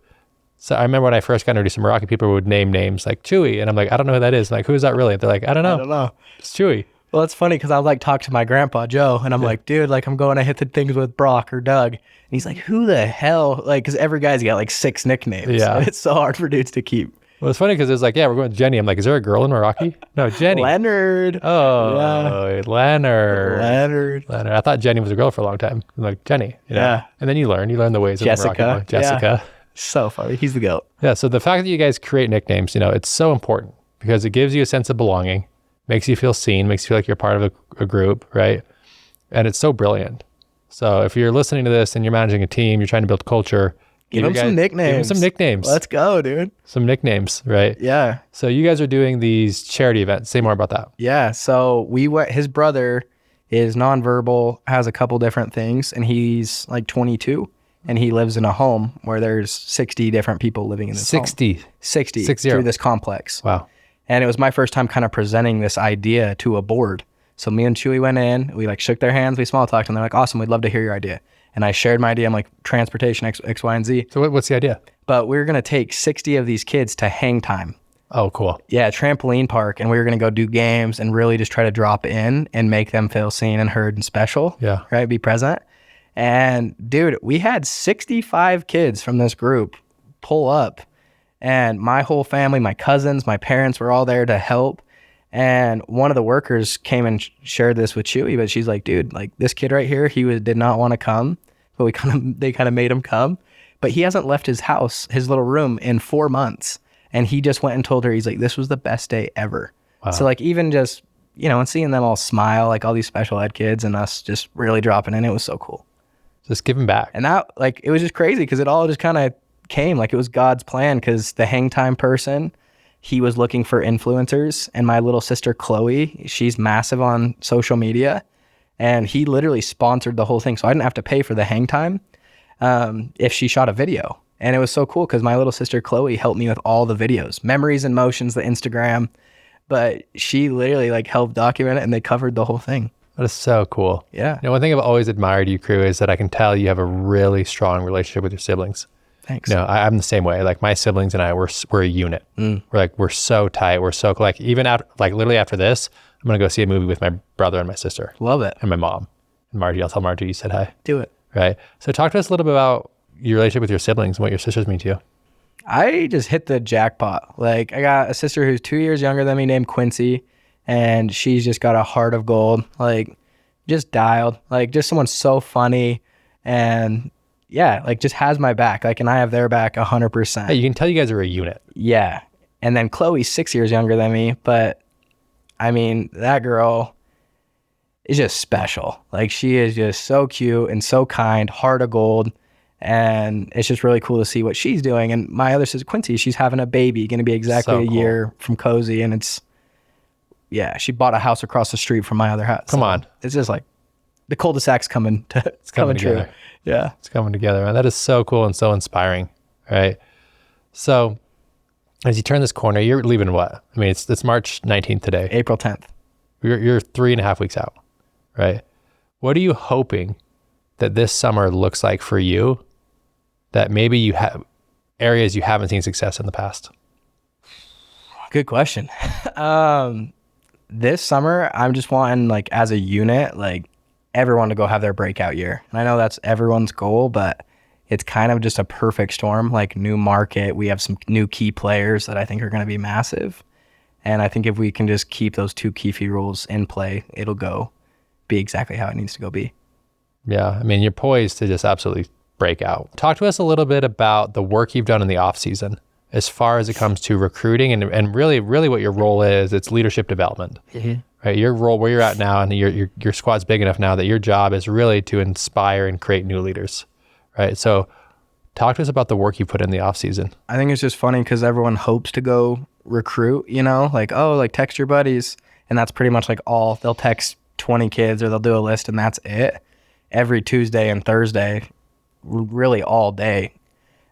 so I remember when I first got introduced to Meraki, people would name names like Chewy. And I'm like, I don't know who that is. I'm like, who is that really? They're like, I don't know. It's Chewy. Well, it's funny because I like talk to my grandpa, Joe, and I'm like, dude, like I'm going to hit the things with Brock or Doug. And he's like, who the hell? Like, because every guy's got like 6 nicknames. Yeah. And it's so hard for dudes to keep. Well, it's funny because it's like, yeah, we're going with Jenny. I'm like, is there a girl in Meraki? No, Jenny. Leonard. Oh, Yeah. Leonard. I thought Jenny was a girl for a long time. I'm like, Jenny. You know? Yeah. And then you learn the ways of Jessica. the Meraki. Jessica. Yeah. So funny. He's the GOAT. Yeah. So the fact that you guys create nicknames, it's so important because it gives you a sense of belonging, makes you feel seen, makes you feel like you're part of a group, right? And it's so brilliant. So if you're listening to this and you're managing a team, you're trying to build culture, Give him some nicknames. Give him some nicknames. Let's go, dude. Some nicknames, right? Yeah. So you guys are doing these charity events. Say more about that. Yeah. So his brother is nonverbal, has a couple different things, and he's like 22, and he lives in a home where there's 60 different people living in this 60. home. 60 60. through this complex. Wow. And it was my first time kind of presenting this idea to a board. So me and Chewy went in, we like shook their hands, we small talked, and they're like, awesome, we'd love to hear your idea. And I shared my idea. I'm like, transportation, X, Y, and Z. So what's the idea? But we're going to take 60 of these kids to hang time. Oh, cool. Yeah, trampoline park. And we were going to go do games and really just try to drop in and make them feel seen and heard and special. Yeah. Right? Be present. And dude, we had 65 kids from this group pull up. And my whole family, my cousins, my parents were all there to help. And one of the workers came and shared this with Chewy, but she's like, dude, like this kid right here, did not want to come, but they kind of made him come. But he hasn't left his house, his little room, in 4 months. And he just went and told her, he's like, this was the best day ever. Wow. So like even just, and seeing them all smile, like all these special ed kids and us just really dropping in, it was so cool. Just giving back. And that, like, it was just crazy because it all just kind of came like it was God's plan, because the hang time person, he was looking for influencers, and my little sister Chloe, she's massive on social media, and he literally sponsored the whole thing. So I didn't have to pay for the hang time if she shot a video. And it was so cool because my little sister Chloe helped me with all the videos, memories and motions, the Instagram, but she literally like helped document it, and they covered the whole thing. That is so cool. Yeah. One thing I've always admired you, Krew, is that I can tell you have a really strong relationship with your siblings. Thanks. I'm the same way. Like my siblings and I, we're a unit. We're so tight. We're so like even after literally after this, I'm gonna go see a movie with my brother and my sister. Love it. And my mom and Margie. I'll tell Margie you said hi. Do it. Right. So talk to us a little bit about your relationship with your siblings and what your sisters mean to you. I just hit the jackpot. Like I got a sister who's 2 years younger than me named Quincy, and she's just got a heart of gold. Like just dialed. Like just someone so funny and. Yeah, like just has my back. Like, and I have their back 100%. Hey, you can tell you guys are a unit. Yeah. And then Chloe's 6 years younger than me, but I mean, that girl is just special. Like she is just so cute and so kind, heart of gold. And it's just really cool to see what she's doing. And my other sister, Quincy, she's having a baby, going to be exactly a year from Cozy. And she bought a house across the street from my other house. Come on. It's just like the cul-de-sac's coming together. True. Yeah. It's coming together, man. That is so cool and so inspiring, right? So as you turn this corner, you're leaving what? I mean, it's March 19th today. April 10th. You're 3.5 weeks out. right? What are you hoping that this summer looks like for you that maybe you have areas you haven't seen success in the past? Good question. This summer, I'm just wanting, like, as a unit, like, everyone to go have their breakout year. And I know that's everyone's goal, but it's kind of just a perfect storm, like new market. We have some new key players that I think are going to be massive. And I think if we can just keep those two key fee rules in play, it'll go be exactly how it needs to go be. Yeah. I mean, you're poised to just absolutely break out. Talk to us a little bit about the work you've done in the off season as far as it comes to recruiting and really what your role is. It's leadership development. Mm-hmm. Right, your role where you're at now, and your squad's big enough now that your job is really to inspire and create new leaders, right? So, talk to us about the work you put in the off season. I think it's just funny because everyone hopes to go recruit, like, oh, like text your buddies, and that's pretty much like all. They'll text 20 kids or they'll do a list, and that's it. Every Tuesday and Thursday, really all day,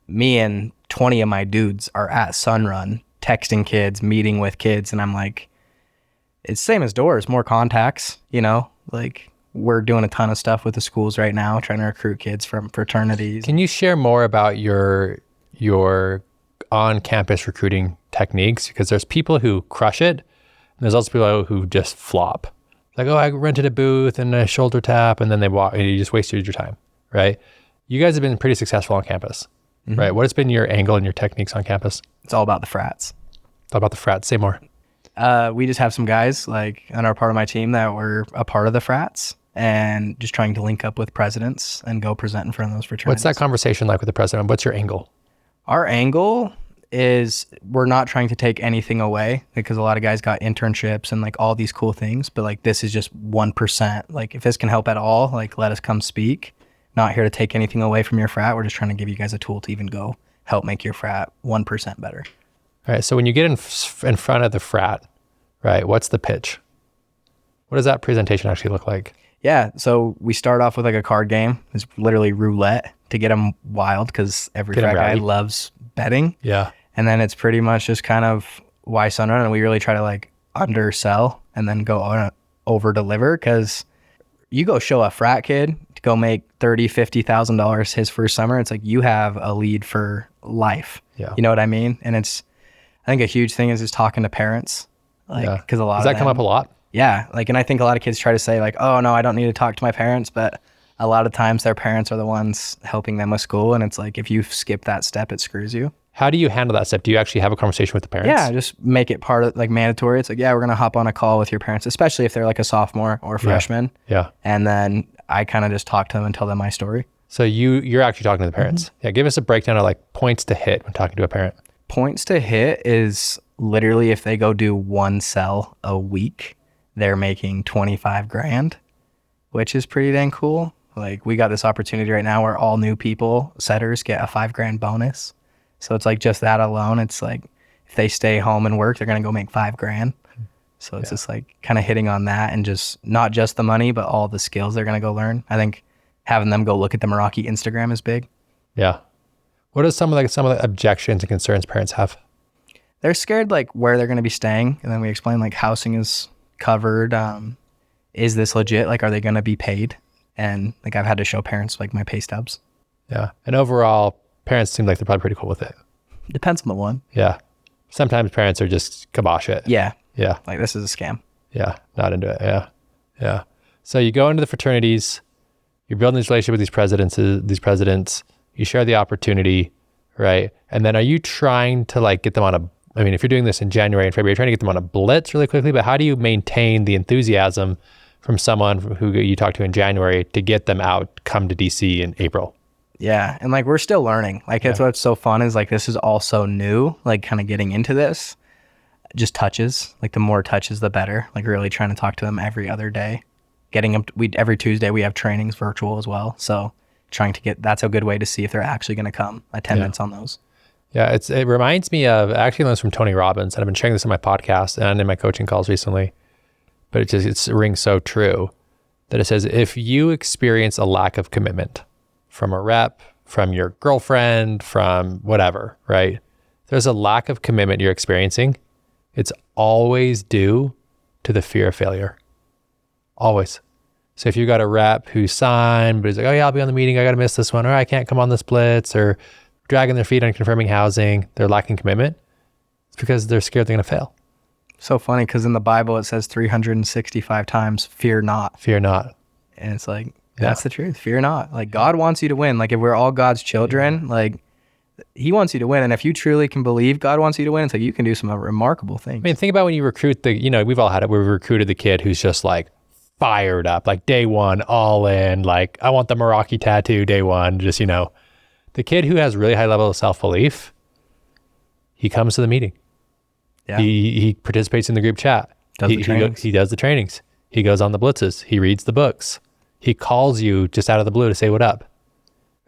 me and 20 of my dudes are at Sunrun texting kids, meeting with kids, and I'm like, it's same as doors, more contacts, like we're doing a ton of stuff with the schools right now, trying to recruit kids from fraternities. Can you share more about your on-campus recruiting techniques? Because there's people who crush it, and there's also people who just flop. Like, oh, I rented a booth and a shoulder tap, and then they walk, and you just wasted your time, right? You guys have been pretty successful on campus, right? What has been your angle and your techniques on campus? It's all about the frats. It's all about the frats. Say more. We just have some guys like and are part of my team that were a part of the frats and just trying to link up with presidents and go present in front of those fraternities. What's that conversation like with the president? What's your angle? Our angle is we're not trying to take anything away because a lot of guys got internships and like all these cool things, but like this is just 1%. Like if this can help at all, like let us come speak. Not here to take anything away from your frat. We're just trying to give you guys a tool to even go help make your frat 1% better. All right. So when you get in front of the frat, right, what's the pitch? What does that presentation actually look like? Yeah. So we start off with like a card game. It's literally roulette to get them wild because every frat guy loves betting. Yeah. And then it's pretty much just kind of why Sunrun. And we really try to like undersell and then go over deliver because you go show a frat kid to go make $30,000, $50,000 his first summer. It's like you have a lead for life. Yeah. You know what I mean? And I think a huge thing is just talking to parents. Like, because a lot Does that come up a lot? Yeah. Like, and I think a lot of kids try to say like, oh no, I don't need to talk to my parents. But a lot of times their parents are the ones helping them with school. And it's like, if you skip that step, it screws you. How do you handle that step? Do you actually have a conversation with the parents? Yeah. Just make it part of like mandatory. It's like, yeah, we're going to hop on a call with your parents, especially if they're like a sophomore or a freshman. Yeah. And then I kind of just talk to them and tell them my story. So you're actually talking to the parents. Mm-hmm. Yeah. Give us a breakdown of like points to hit when talking to a parent. Points to hit is literally if they go do one sell a week, they're making 25 grand, which is pretty dang cool. Like we got this opportunity right now where all new people, setters, get a $5 grand bonus. So it's like just that alone. It's like if they stay home and work, they're going to go make $5 grand. So it's just like kind of hitting on that and just not just the money, but all the skills they're going to go learn. I think having them go look at the Meraki Instagram is big. Yeah. What are some of the objections and concerns parents have? They're scared like where they're going to be staying. And then we explain like housing is covered. Is this legit? Like, are they going to be paid? And like, I've had to show parents like my pay stubs. Yeah. And overall, parents seem like they're probably pretty cool with it. Depends on the one. Yeah. Sometimes parents are just kibosh it. Yeah. Yeah. Like this is a scam. Yeah. Not into it. Yeah. Yeah. So you go into the fraternities, you're building this relationship with these presidents, you share the opportunity, right? And then are you trying to like get them on if you're doing this in January and February, you're trying to get them on a blitz really quickly, but how do you maintain the enthusiasm from someone who you talk to in January to get them out, come to DC in April? Yeah. And like, we're still learning. Like, that's what's so fun is like, this is all so new, like kind of getting into this, just touches, like the more touches, the better. Like really trying to talk to them every other day, getting them. Every Tuesday we have trainings virtual as well. So trying to that's a good way to see if they're actually going to come, attendance on those. Yeah. It reminds me of, I actually learned this from Tony Robbins, and I've been sharing this in my podcast and in my coaching calls recently, but it rings so true that it says, if you experience a lack of commitment from a rep, from your girlfriend, from whatever, right? There's a lack of commitment you're experiencing. It's always due to the fear of failure. Always. So if you got a rep who signed, but he's like, oh yeah, I'll be on the meeting, I got to miss this one, or I can't come on this blitz, or dragging their feet on confirming housing, they're lacking commitment. It's because they're scared they're going to fail. So funny, because in the Bible it says 365 times, fear not. Fear not. And it's like, that's the truth. Fear not. Like, God wants you to win. Like, if we're all God's children, like, he wants you to win. And if you truly can believe God wants you to win, it's like you can do some remarkable things. I mean, think about when you recruit we've all had it, where we recruited the kid who's just like fired up, like day one, all in, like, I want the Meraki tattoo day one, just, the kid who has really high level of self-belief, he comes to the meeting. Yeah. He participates in the group chat. He does the trainings. He goes on the blitzes. He reads the books. He calls you just out of the blue to say what up.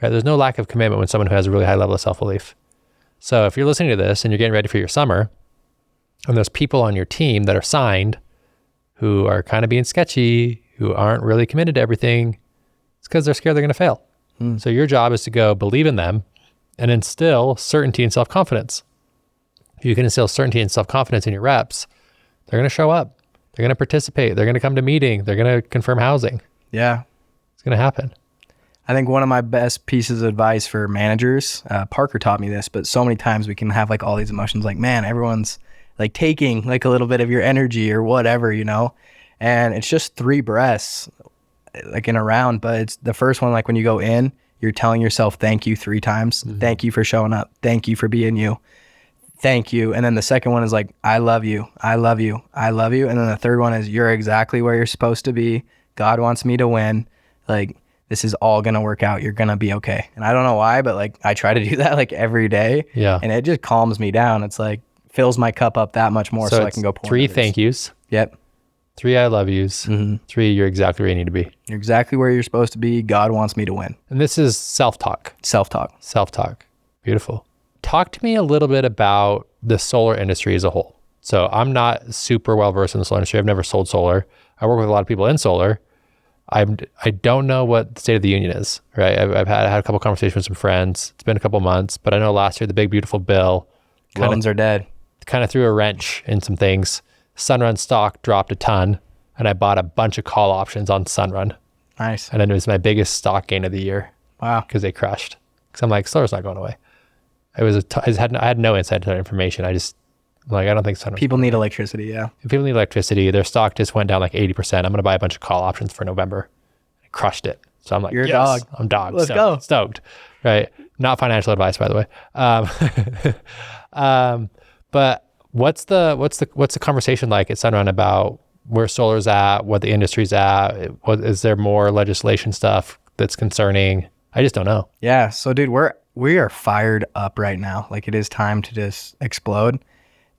Right? There's no lack of commitment when someone who has a really high level of self-belief. So if you're listening to this and you're getting ready for your summer, and there's people on your team that are signed who are kind of being sketchy, who aren't really committed to everything, it's because they're scared they're going to fail. So your job is to go believe in them and instill certainty and self-confidence. If you can instill certainty and self-confidence in your reps, they're going to show up. They're going to participate. They're going to come to meeting. They're going to confirm housing. Yeah. It's going to happen. I think one of my best pieces of advice for managers, Parker taught me this, but so many times we can have like all these emotions like, man, everyone's like taking like a little bit of your energy or whatever, and it's just 3 breaths like in a round, but it's the first one, like when you go in, you're telling yourself thank you 3 times. Mm-hmm. Thank you for showing up. Thank you for being you. Thank you. And then the second one is like, I love you. I love you. I love you. And then the third one is, you're exactly where you're supposed to be. God wants me to win. Like, this is all going to work out. You're going to be okay. And I don't know why, but like, I try to do that like every day. Yeah. And it just calms me down. It's like, fills my cup up that much more so I can go pour 3 thank yous. Yep. 3 I love yous. Mm-hmm. 3 you're exactly where you need to be. You're exactly where you're supposed to be. God wants me to win. And this is self-talk. Self-talk. Self-talk. Beautiful. Talk to me a little bit about the solar industry as a whole. So I'm not super well versed in the solar industry. I've never sold solar. I work with a lot of people in solar. I don't know what the state of the union is, right? I've had a couple conversations with some friends. It's been a couple months, but I know last year the big beautiful bill loans are dead. Kind of threw a wrench in some things. Sunrun stock dropped a ton, and I bought a bunch of call options on Sunrun. Nice. And then it was my biggest stock gain of the year. Wow. Because they crushed. Because I'm like, solar's not going away. I had no insight to that information. I don't think Sunrun. People need electricity, yeah. If people need electricity, their stock just went down like 80%. I'm going to buy a bunch of call options for November. I crushed it. So I'm like, you're yes, a dog. I'm dog. Let's go. Stoked. Right. Not financial advice, by the way. But what's the conversation like at Sunrun about where solar's at, what the industry's at? Is there more legislation stuff that's concerning? I just don't know. Yeah. So dude, we are fired up right now. Like, it is time to just explode.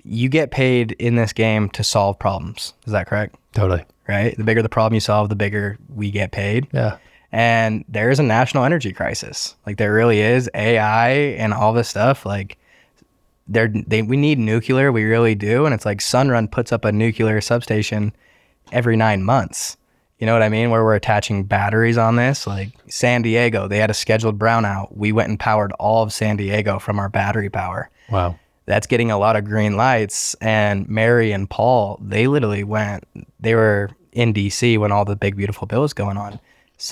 You get paid in this game to solve problems. Is that correct? Totally. Right? The bigger the problem you solve, the bigger we get paid. Yeah. And there is a national energy crisis. Like, there really is. AI and all this stuff. Like, we need nuclear. We really do. And it's like Sunrun puts up a nuclear substation every 9 months. You know what I mean? Where we're attaching batteries on this. Like San Diego, they had a scheduled brownout. We went and powered all of San Diego from our battery power. Wow. That's getting a lot of green lights. And Mary and Paul, they were in DC when all the big, beautiful bill was going on.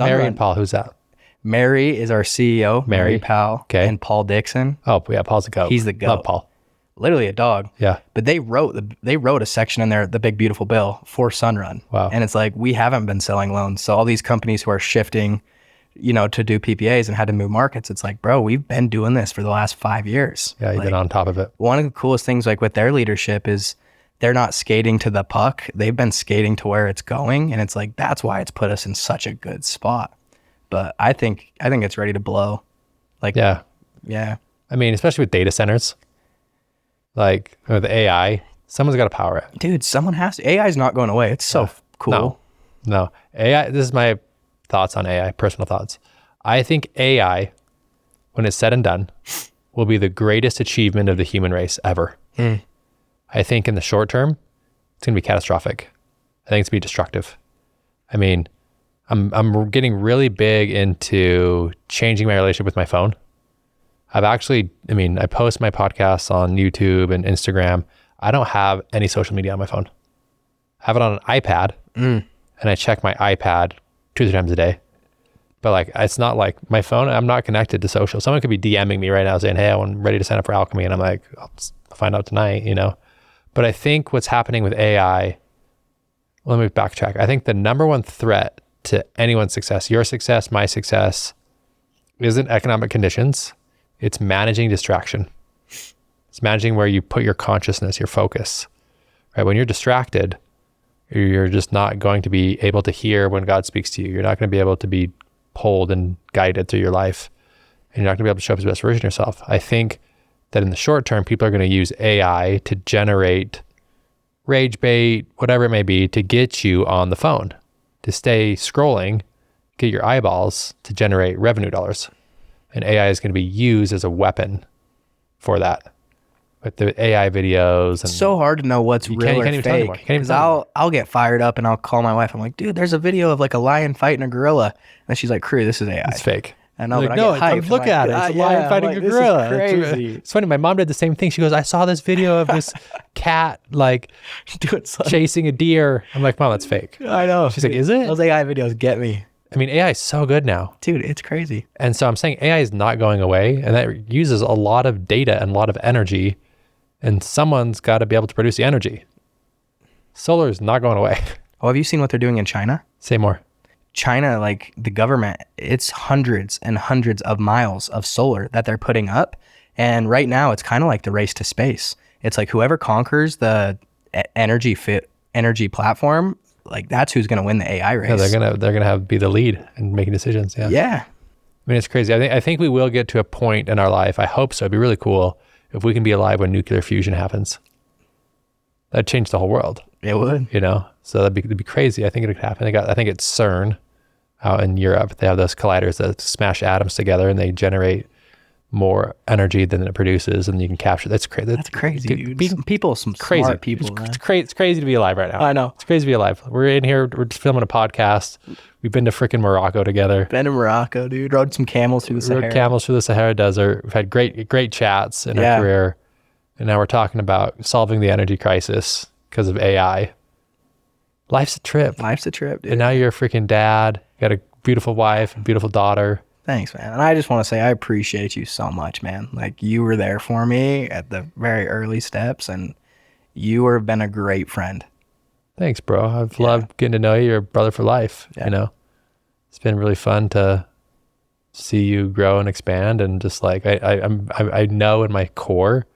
Mary and Paul, who's that? Mary is our CEO, Mary Powell, okay. And Paul Dixon. Oh, yeah, Paul's a goat. He's the goat. Love Paul. Literally a dog. Yeah. But they wrote a section in there, the big, beautiful bill for Sunrun. Wow. And it's like, we haven't been selling loans. So all these companies who are shifting, to do PPAs and had to move markets, it's like, bro, we've been doing this for the last 5 years. Yeah, you've been on top of it. One of the coolest things, like with their leadership, is they're not skating to the puck. They've been skating to where it's going. And it's like, that's why it's put us in such a good spot. But I think it's ready to blow. Like, yeah. I mean, especially with data centers, like with AI, someone's got to power it. Dude, someone has to. AI is not going away. It's so cool. No. AI, this is my thoughts on AI, personal thoughts. I think AI, when it's said and done, will be the greatest achievement of the human race ever. I think in the short term, it's going to be catastrophic. I think it's going to be destructive. I mean, I'm getting really big into changing my relationship with my phone. I post my podcasts on YouTube and Instagram. I don't have any social media on my phone. I have it on an iPad, and I check my iPad 2 or 3 times a day. But like, it's not like my phone, I'm not connected to social. Someone could be DMing me right now saying, hey, I'm ready to sign up for Alchemy. And I'm like, I'll find out tonight, you know? But I think what's happening with AI, let me backtrack. I think the number one threat to anyone's success, your success, my success, isn't economic conditions. It's managing distraction. It's managing where you put your consciousness, your focus, right? When you're distracted, you're just not going to be able to hear when God speaks to you. You're not going to be able to be pulled and guided through your life. And you're not going to be able to show up as the best version of yourself. I think that in the short term, people are going to use AI to generate rage bait, whatever it may be, to get you on the phone, to stay scrolling, get your eyeballs to generate revenue dollars. And AI is going to be used as a weapon for that. With the AI videos. And it's so hard to know what's real or fake. Because I'll get fired up and I'll call my wife. I'm like, dude, there's a video of like a lion fighting a gorilla. And she's like, Krew, this is AI. It's fake. I know, like, but no, I get hyped. look at it. It's a lion fighting a gorilla. Crazy. It's funny. My mom did the same thing. She goes, I saw this video of this cat like chasing a deer. I'm like, Mom, that's fake. I know. She's like, is it? Those AI videos get me. I mean, AI is so good now. Dude, it's crazy. And so I'm saying AI is not going away. And that uses a lot of data and a lot of energy. And someone's got to be able to produce the energy. Solar is not going away. Oh, have you seen what they're doing in China? Say more. China, like the government, it's hundreds and hundreds of miles of solar that they're putting up. And right now it's kind of like the race to space. It's like whoever conquers the energy platform, like that's who's going to win the AI race. Yeah, they're gonna be the lead in making decisions. Yeah. Yeah. I mean, it's crazy. I think we will get to a point in our life. I hope so. It'd be really cool if we can be alive when nuclear fusion happens. That'd change the whole world. It would. You know? So it'd be crazy. I think it could happen. I think it's CERN out in Europe. They have those colliders that smash atoms together and they generate more energy than it produces, and you can capture. That's crazy. That's crazy, dude. People, some crazy smart people. It's crazy to be alive right now. I know. It's crazy to be alive. We're in here. We're just filming a podcast. We've been to freaking Morocco together. Been to Morocco, dude. Rode some camels through the Sahara. Rode camels through the Sahara Desert. We've had great chats in our career, and now we're talking about solving the energy crisis because of AI. Life's a trip. Life's a trip, dude. And now you're a freaking dad. You got a beautiful wife, a beautiful daughter. Thanks, man. And I just want to say I appreciate you so much, man. Like you were there for me at the very early steps, and you have been a great friend. Thanks, bro. I've loved getting to know you. You're a brother for life. You know, it's been really fun to see you grow and expand. And just like I know in my core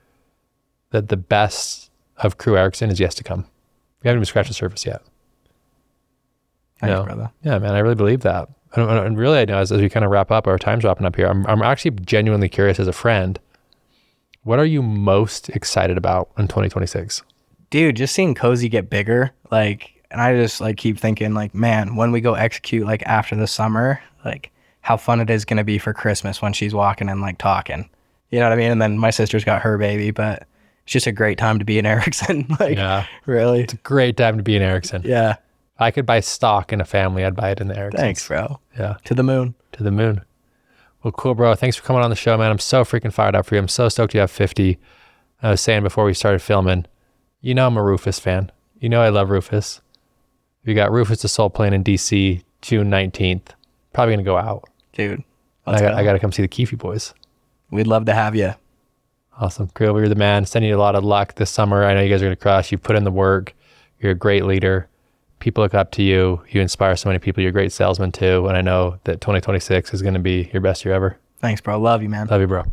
that the best of Krew Ericksen is yet to come. We haven't even scratched the surface yet. Thanks, brother. Yeah, man. I really believe that. And really, I know as we kind of wrap up, our time's wrapping up here. I'm actually genuinely curious as a friend. What are you most excited about in 2026? Dude, just seeing Cozy get bigger, like, and I just like keep thinking, like, man, when we go execute, like after the summer, like how fun it is going to be for Christmas when she's walking and like talking. You know what I mean? And then my sister's got her baby, but it's just a great time to be an Ericksen. Like, really, it's a great time to be an Ericksen. Yeah. If I could buy stock in a family, I'd buy it in the Ericksens. Thanks, bro. Yeah. To the moon. To the moon. Well, cool, bro. Thanks for coming on the show, man. I'm so freaking fired up for you. I'm so stoked you have 50. I was saying before we started filming, you know I'm a Rufus fan. You know I love Rufus. We got Rufus the Soul playing in DC June 19th. Probably going to go out. Dude, I got to come see the Keefe boys. We'd love to have you. Awesome. Krew, you're the man. Sending you a lot of luck this summer. I know you guys are going to crush. You put in the work. You're a great leader. People look up to you. You inspire so many people. You're a great salesman too. And I know that 2026 is going to be your best year ever. Thanks, bro. Love you, man. Love you, bro.